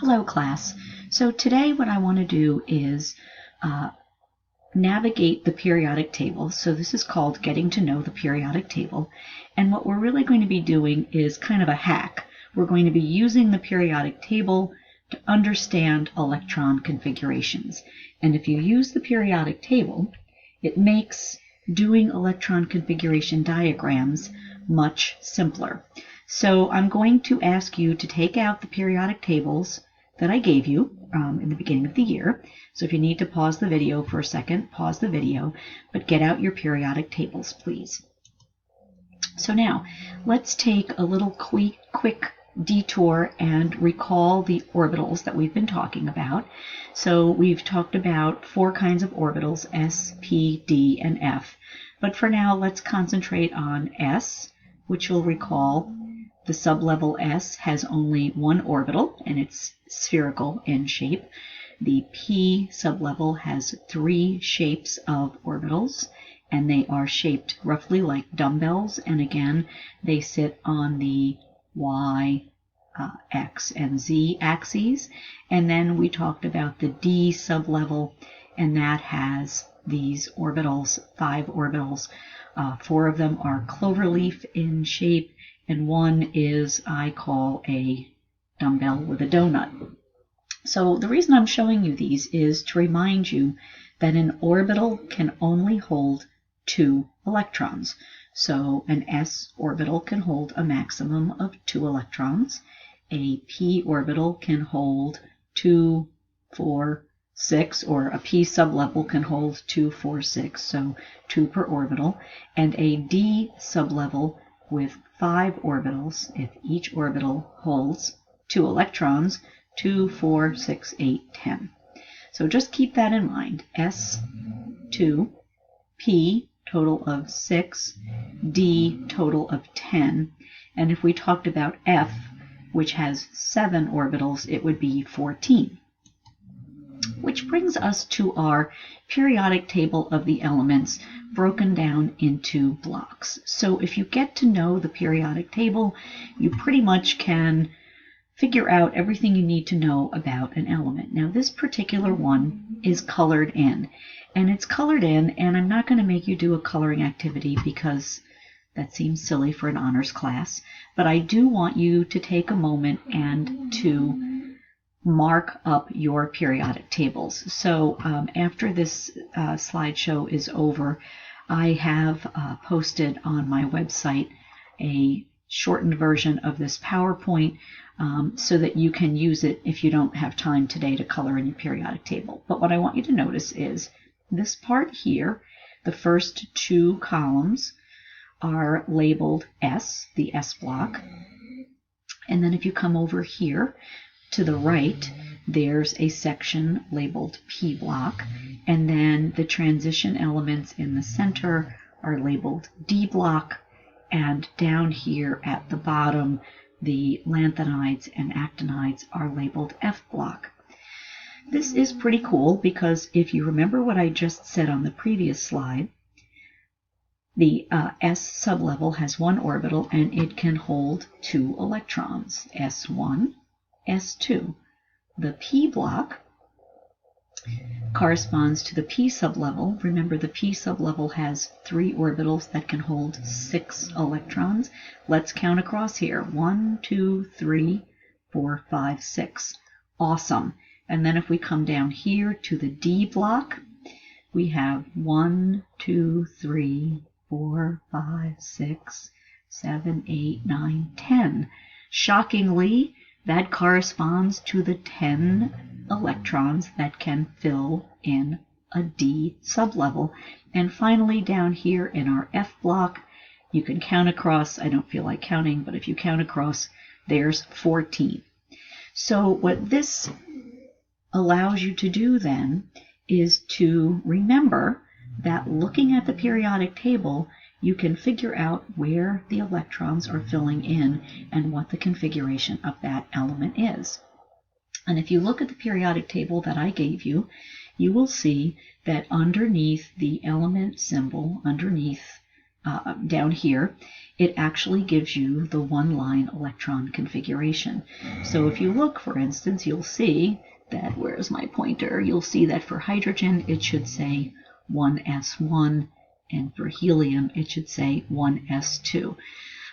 Hello class. So today what I want to do is navigate the periodic table. So this is called Getting to Know the Periodic Table. And what we're really going to be doing is kind of a hack. We're going to be using the periodic table to understand electron configurations. And if you use the periodic table, it makes doing electron configuration diagrams much simpler. So I'm going to ask you to take out the periodic tables that I gave you in the beginning of the year. So if you need to pause the video for a second, pause the video, but get out your periodic tables, please. So now, let's take a little quick detour and recall the orbitals that we've been talking about. So we've talked about 4 kinds of orbitals, S, P, D, and F. But for now, let's concentrate on S, which you'll recall the sublevel S has only one orbital, and it's spherical in shape. The P sublevel has 3 shapes of orbitals, and they are shaped roughly like dumbbells, and again, they sit on the Y, X, and Z axes. And then we talked about the D sublevel, and that has these orbitals, 5 orbitals. 4 of them are cloverleaf in shape, and 1 is, I call, a dumbbell with a donut. So the reason I'm showing you these is to remind you that an orbital can only hold 2 electrons. So an S orbital can hold a maximum of 2 electrons. A P orbital can hold 2, 4, 6, or a P sublevel can hold 2, 4, 6, so 2 per orbital. And a D sublevel with 5 orbitals, if each orbital holds 2 electrons, 2, 4, 6, 8, 10. So just keep that in mind. S, 2, P, total of 6, D, total of 10. And if we talked about F, which has 7 orbitals, it would be 14. Which brings us to our periodic table of the elements broken down into blocks. So if you get to know the periodic table, you pretty much can figure out everything you need to know about an element. Now this particular one is colored in, and it's colored in, and I'm not going to make you do a coloring activity because that seems silly for an honors class, but I do want you to take a moment and to mark up your periodic tables. So after this slideshow is over, I have posted on my website a shortened version of this PowerPoint so that you can use it if you don't have time today to color in your periodic table. But what I want you to notice is this part here, the first 2 columns are labeled S, the S block. And then if you come over here to the right, there's a section labeled P block, and then the transition elements in the center are labeled D block, and down here at the bottom, the lanthanides and actinides are labeled F block. This is pretty cool because if you remember what I just said on the previous slide, the S sublevel has 1 orbital and it can hold 2 electrons, S1, S2. The P block corresponds to the P sublevel. Remember, the P sublevel has 3 orbitals that can hold 6 electrons. Let's count across here. 1, 2, 3, 4, 5, 6. Awesome. And then if we come down here to the D block, we have 1, 2, 3, 4, 5, 6, 7, 8, 9, 10. Shockingly, that corresponds to the 10 electrons that can fill in a D sublevel. And finally, down here in our F block, you can count across. I don't feel like counting, but if you count across, there's 14. So what this allows you to do then is to remember that looking at the periodic table, you can figure out where the electrons are filling in and what the configuration of that element is. And if you look at the periodic table that I gave you, you will see that underneath the element symbol, underneath down here, it actually gives you the one-line electron configuration. So if you look, for instance, you'll see that, where's my pointer? You'll see that for hydrogen it should say 1s1, and for helium it should say 1s2.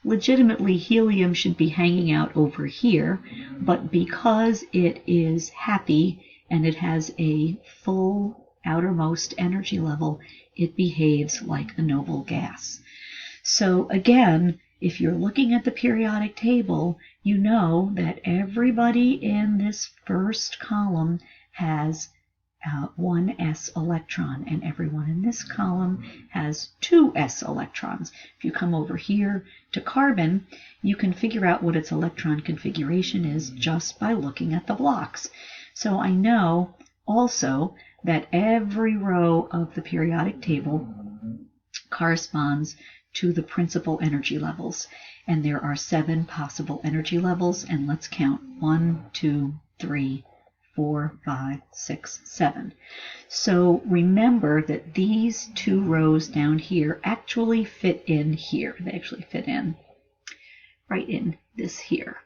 Legitimately, helium should be hanging out over here, but because it is happy and it has a full outermost energy level, it behaves like a noble gas. So again, if you're looking at the periodic table, you know that everybody in this first column has one s electron, and everyone in this column has two s electrons. If you come over here to carbon, you can figure out what its electron configuration is just by looking at the blocks. So I know also that every row of the periodic table corresponds to the principal energy levels, and there are 7 possible energy levels, and let's count 1, 2, 3, 4, 5, 6, 7. So remember that these 2 rows down here actually fit in here. They actually fit in right in this here.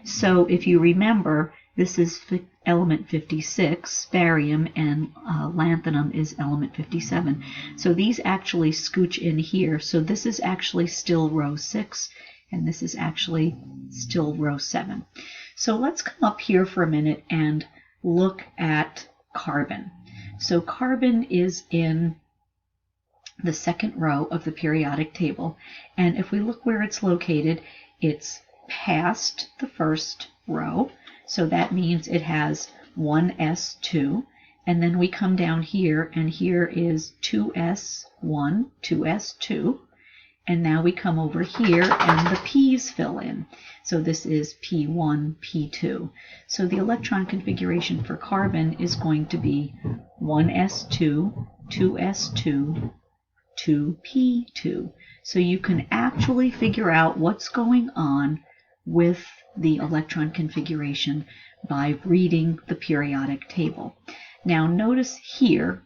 So if you remember, this is element 56, barium, and lanthanum is element 57. So these actually scooch in here. So this is actually still row 6, and this is actually still row 7. So let's come up here for a minute and look at carbon. So carbon is in the second row of the periodic table, and if we look where it's located, it's past the first row, so that means it has 1s2, and then we come down here, and here is 2s1, 2s2, and now we come over here and the p's fill in. So this is p1, p2. So the electron configuration for carbon is going to be 1s2, 2s2, 2p2. So you can actually figure out what's going on with the electron configuration by reading the periodic table. Now notice here,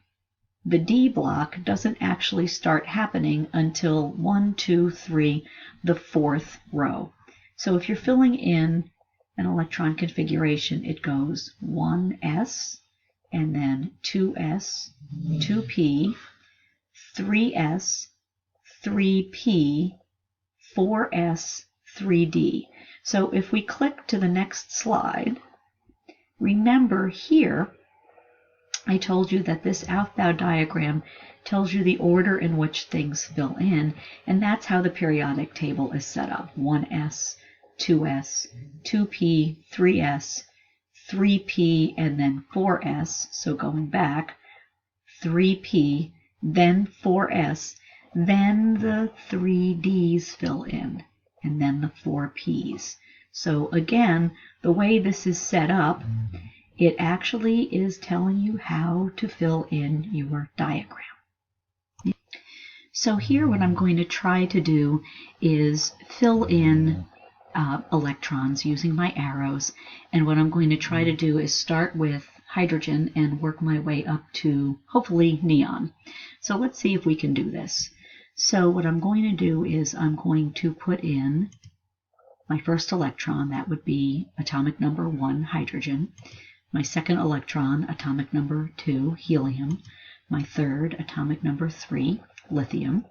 the D block doesn't actually start happening until 1, 2, 3, the 4th row. So if you're filling in an electron configuration, it goes 1s, and then 2s, 2p, 3s, 3p, 4s, 3d. So if we click to the next slide, remember here I told you that this Aufbau diagram tells you the order in which things fill in, and that's how the periodic table is set up. 1s, 2s, 2p, 3s, 3p, and then 4s. So going back, 3p, then 4s, then the 3ds fill in, and then the 4p's. So again, the way this is set up, it actually is telling you how to fill in your diagram. So here what I'm going to try to do is fill in electrons using my arrows, and what I'm going to try to do is start with hydrogen and work my way up to hopefully neon. So let's see if we can do this. So what I'm going to do is I'm going to put in my first electron, that would be atomic number 1, hydrogen. My second electron, atomic number 2, helium. My third, atomic number 3, lithium.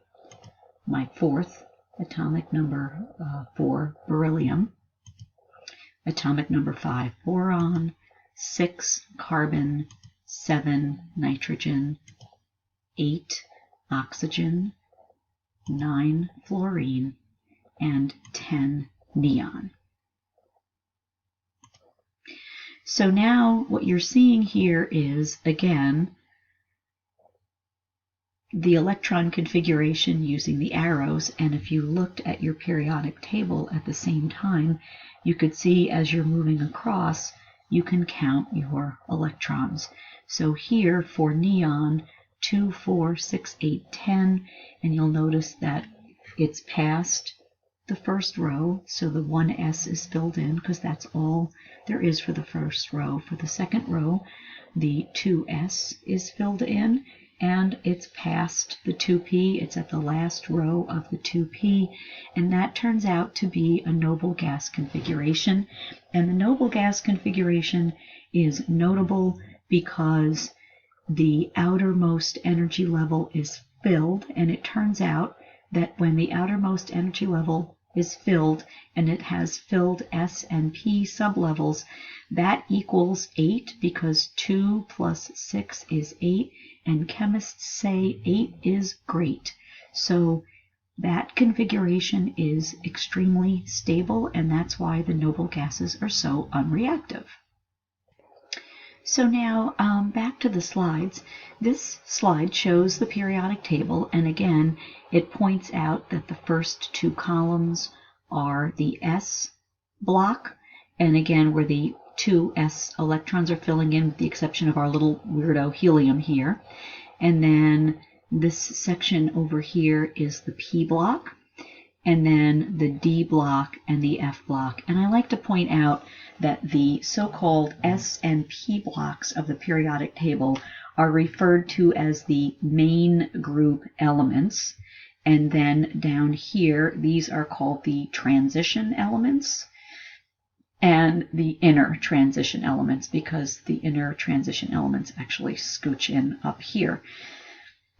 My fourth, atomic number 4, beryllium. Atomic number 5, boron. 6, carbon. 7, nitrogen. 8, oxygen. 9, fluorine. And 10, neon. So now what you're seeing here is, again, the electron configuration using the arrows, and if you looked at your periodic table at the same time, you could see as you're moving across, you can count your electrons. So here for neon, 2, 4, 6, 8, 10, and you'll notice that it's past the first row, so the 1s is filled in because that's all there is for the first row. For the second row, the 2s is filled in, and it's past the 2p. It's at the last row of the 2p, and that turns out to be a noble gas configuration. And the noble gas configuration is notable because the outermost energy level is filled, and it turns out that when the outermost energy level is filled and it has filled S and P sublevels, that equals 8 because 2 plus 6 is 8, and chemists say 8 is great. So that configuration is extremely stable, and that's why the noble gases are so unreactive. So now back to the slides. This slide shows the periodic table, and again it points out that the first two columns are the S block, and again where the two S electrons are filling in with the exception of our little weirdo helium here. And then this section over here is the P block, and then the D block and the F block. And I like to point out that the so-called S and P blocks of the periodic table are referred to as the main group elements. And then down here, these are called the transition elements and the inner transition elements, because the inner transition elements actually scooch in up here.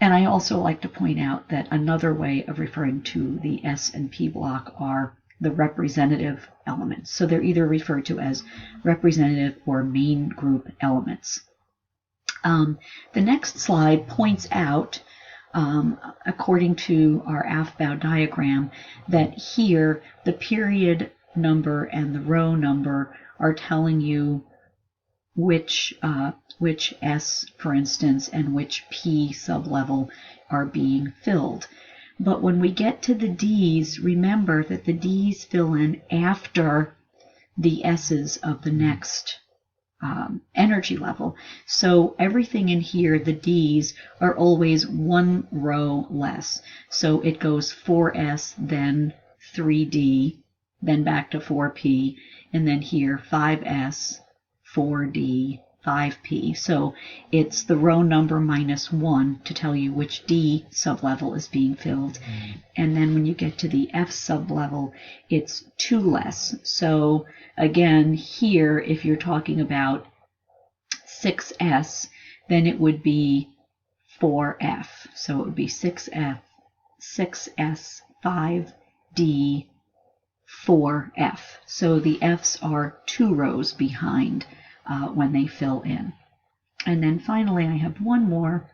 And I also like to point out that another way of referring to the S and P block are the representative elements. So they're either referred to as representative or main group elements. The next slide points out, according to our Aufbau diagram, that here the period number and the row number are telling you which S, for instance, and which P sublevel are being filled. But when we get to the D's, remember that the D's fill in after the S's of the next energy level. So everything in here, the D's, are always one row less. So it goes 4S, then 3D, then back to 4P, and then here 5S, 4D, 5P. So it's the row number minus 1 to tell you which D sublevel is being filled. And then when you get to the F sublevel, it's 2 less. So again, here, if you're talking about 6S, then it would be 4F. So it would be 6F, 6S, 5D, 4F. So the F's are 2 rows behind when they fill in. And then finally, I have one more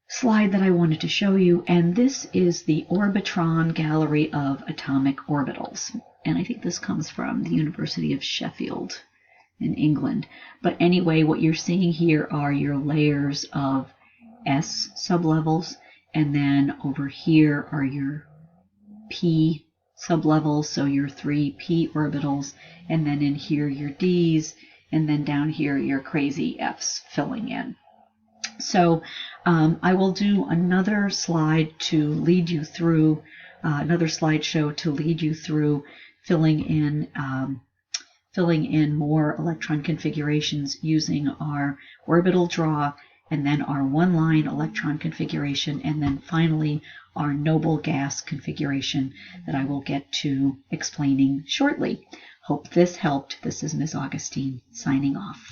slide that I wanted to show you, and this is the Orbitron Gallery of Atomic Orbitals. And I think this comes from the University of Sheffield in England. But anyway, what you're seeing here are your layers of S sublevels, and then over here are your P sublevels, so your 3 P orbitals, and then in here your D's, and then down here your crazy F's filling in. So I will do another slide to lead you through, another slideshow to lead you through filling in more electron configurations using our orbital draw, and then our one-line electron configuration, and then finally our noble gas configuration that I will get to explaining shortly. Hope this helped. This is Ms. Augustine signing off.